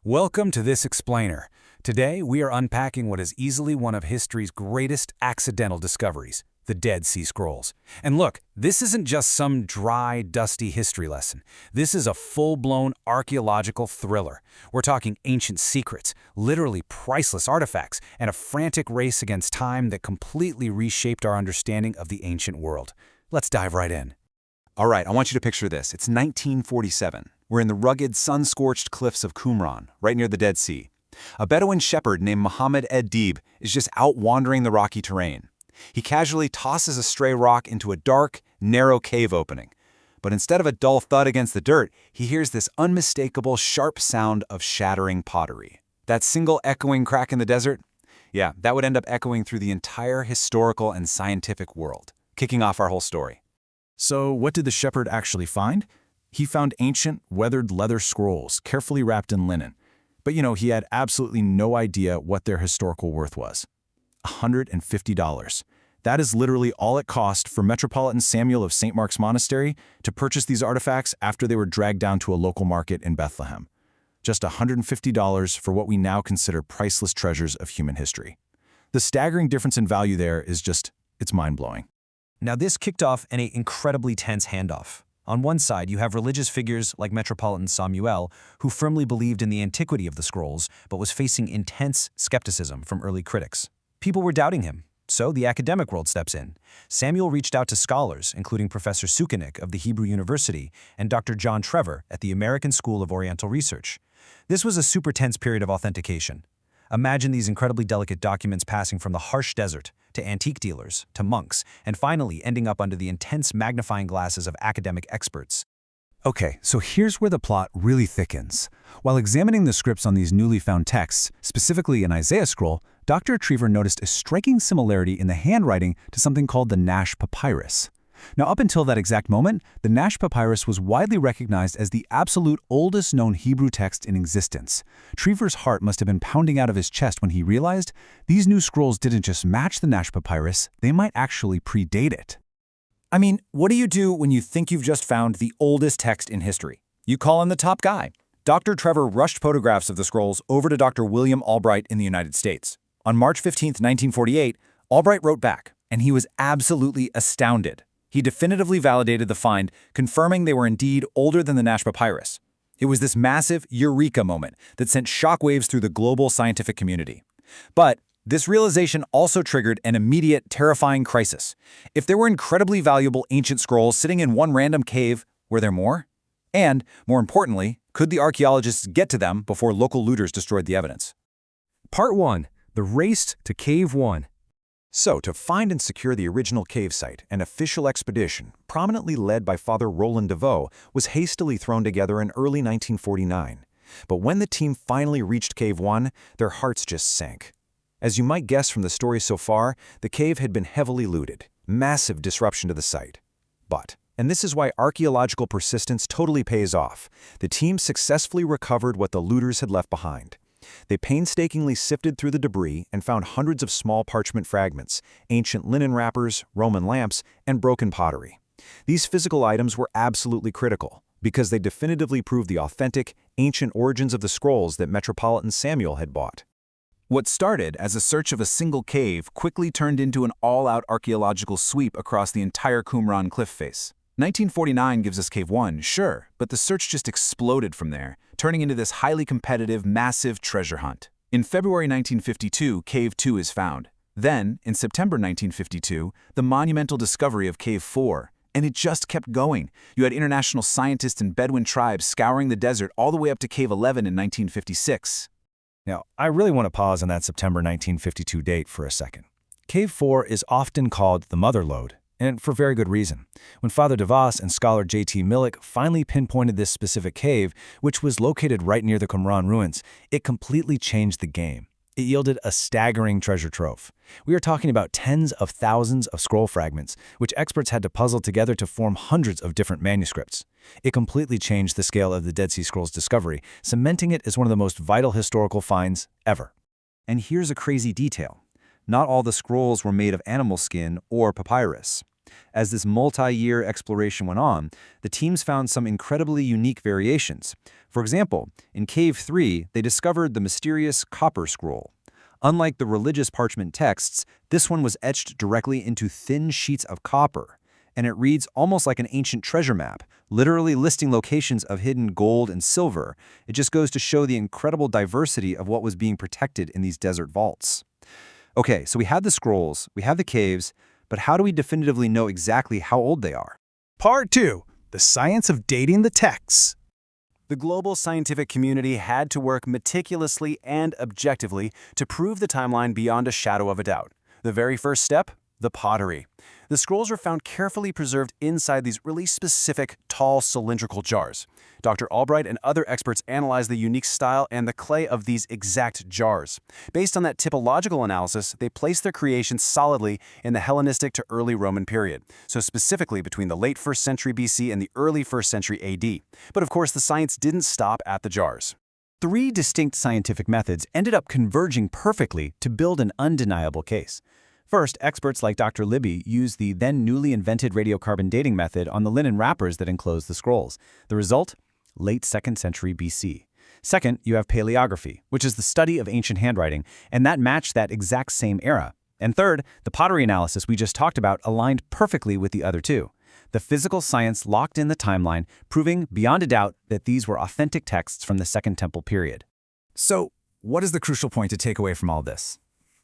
Welcome to this explainer. Today, we are unpacking what is easily one of history's greatest accidental discoveries, the Dead Sea Scrolls. And look, this isn't just some dry, dusty history lesson. This is a full-blown archaeological thriller. We're talking ancient secrets, literally priceless artifacts, and a frantic race against time that completely reshaped our understanding of the ancient world. Let's dive right in. All right, I want you to picture this. It's 1947. We're in the rugged, sun-scorched cliffs of Qumran, right near the Dead Sea. A Bedouin shepherd named Mohammed Ed-Dib is just out wandering the rocky terrain. He casually tosses a stray rock into a dark, narrow cave opening. But instead of a dull thud against the dirt, he hears this unmistakable, sharp sound of shattering pottery. That single echoing crack in the desert? Yeah, that would end up echoing through the entire historical and scientific world, kicking off our whole story. So what did the shepherd actually find? He found ancient, weathered leather scrolls, carefully wrapped in linen. But he had absolutely no idea what their historical worth was. $150. That is literally all it cost for Metropolitan Samuel of St. Mark's Monastery to purchase these artifacts after they were dragged down to a local market in Bethlehem. Just $150 for what we now consider priceless treasures of human history. The staggering difference in value there is it's mind-blowing. Now this kicked off an incredibly tense handoff. On one side, you have religious figures like Metropolitan Samuel, who firmly believed in the antiquity of the scrolls, but was facing intense skepticism from early critics. People were doubting him, so the academic world steps in. Samuel reached out to scholars, including Professor Sukenik of the Hebrew University and Dr. John Trevor at the American School of Oriental Research. This was a super tense period of authentication. Imagine these incredibly delicate documents passing from the harsh desert to antique dealers, to monks, and finally ending up under the intense magnifying glasses of academic experts. Okay, so here's where the plot really thickens. While examining the scripts on these newly found texts, specifically an Isaiah scroll, Dr. Trevor noticed a striking similarity in the handwriting to something called the Nash Papyrus. Now, up until that exact moment, the Nash Papyrus was widely recognized as the absolute oldest known Hebrew text in existence. Trevor's heart must have been pounding out of his chest when he realized these new scrolls didn't just match the Nash Papyrus, they might actually predate it. I mean, what do you do when you think you've just found the oldest text in history? You call in the top guy. Dr. Trevor rushed photographs of the scrolls over to Dr. William Albright in the United States. On March 15, 1948, Albright wrote back, and he was absolutely astounded. He definitively validated the find, confirming they were indeed older than the Nash Papyrus. It was this massive eureka moment that sent shockwaves through the global scientific community. But this realization also triggered an immediate, terrifying crisis. If there were incredibly valuable ancient scrolls sitting in one random cave, were there more? And, more importantly, could the archaeologists get to them before local looters destroyed the evidence? Part 1. The Race to Cave 1. So, to find and secure the original cave site, an official expedition, prominently led by Father Roland DeVoe, was hastily thrown together in early 1949. But when the team finally reached Cave 1, their hearts just sank. As you might guess from the story so far, the cave had been heavily looted, massive disruption to the site. But, and this is why archaeological persistence totally pays off, the team successfully recovered what the looters had left behind. They painstakingly sifted through the debris and found hundreds of small parchment fragments, ancient linen wrappers, Roman lamps, and broken pottery. These physical items were absolutely critical because they definitively proved the authentic, ancient origins of the scrolls that Metropolitan Samuel had bought. What started as a search of a single cave quickly turned into an all-out archaeological sweep across the entire Qumran cliff face. 1949 gives us Cave 1, sure, but the search just exploded from there, turning into this highly competitive, massive treasure hunt. In February 1952, Cave 2 is found. Then, in September 1952, the monumental discovery of Cave 4. And it just kept going. You had international scientists and Bedouin tribes scouring the desert all the way up to Cave 11 in 1956. Now, I really want to pause on that September 1952 date for a second. Cave 4 is often called the Mother Lode, and for very good reason. When Father DeVos and scholar J.T. Millick finally pinpointed this specific cave, which was located right near the Qumran ruins, it completely changed the game. It yielded a staggering treasure trove. We are talking about tens of thousands of scroll fragments, which experts had to puzzle together to form hundreds of different manuscripts. It completely changed the scale of the Dead Sea Scrolls discovery, cementing it as one of the most vital historical finds ever. And here's a crazy detail. Not all the scrolls were made of animal skin or papyrus. As this multi-year exploration went on, the teams found some incredibly unique variations. For example, in Cave 3, they discovered the mysterious copper scroll. Unlike the religious parchment texts, this one was etched directly into thin sheets of copper, and it reads almost like an ancient treasure map, literally listing locations of hidden gold and silver. It just goes to show the incredible diversity of what was being protected in these desert vaults. Okay, so we have the scrolls, we have the caves, but how do we definitively know exactly how old they are? Part 2. The science of dating the texts. The global scientific community had to work meticulously and objectively to prove the timeline beyond a shadow of a doubt. The very first step? The pottery. The scrolls were found carefully preserved inside these really specific, tall, cylindrical jars. Dr. Albright and other experts analyzed the unique style and the clay of these exact jars. Based on that typological analysis, they placed their creations solidly in the Hellenistic to early Roman period, so specifically between the late 1st century BC and the early 1st century AD. But of course, the science didn't stop at the jars. 3 distinct scientific methods ended up converging perfectly to build an undeniable case. First, experts like Dr. Libby used the then newly invented radiocarbon dating method on the linen wrappers that enclosed the scrolls. The result? Late 2nd century BC. Second, you have paleography, which is the study of ancient handwriting, and that matched that exact same era. And third, the pottery analysis we just talked about aligned perfectly with the other two. The physical science locked in the timeline, proving beyond a doubt that these were authentic texts from the Second Temple period. So, what is the crucial point to take away from all this?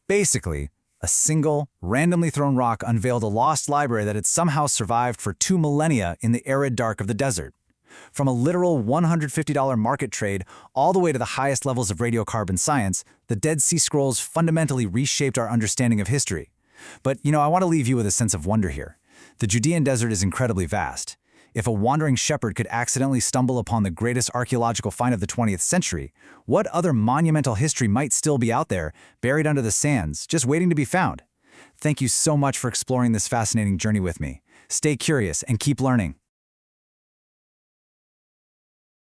Basically, a single, randomly thrown rock unveiled a lost library that had somehow survived for 2 millennia in the arid dark of the desert. From a literal $150 market trade all the way to the highest levels of radiocarbon science, the Dead Sea Scrolls fundamentally reshaped our understanding of history. But, I want to leave you with a sense of wonder here. The Judean desert is incredibly vast. If a wandering shepherd could accidentally stumble upon the greatest archaeological find of the 20th century, what other monumental history might still be out there, buried under the sands, just waiting to be found? Thank you so much for exploring this fascinating journey with me. Stay curious and keep learning.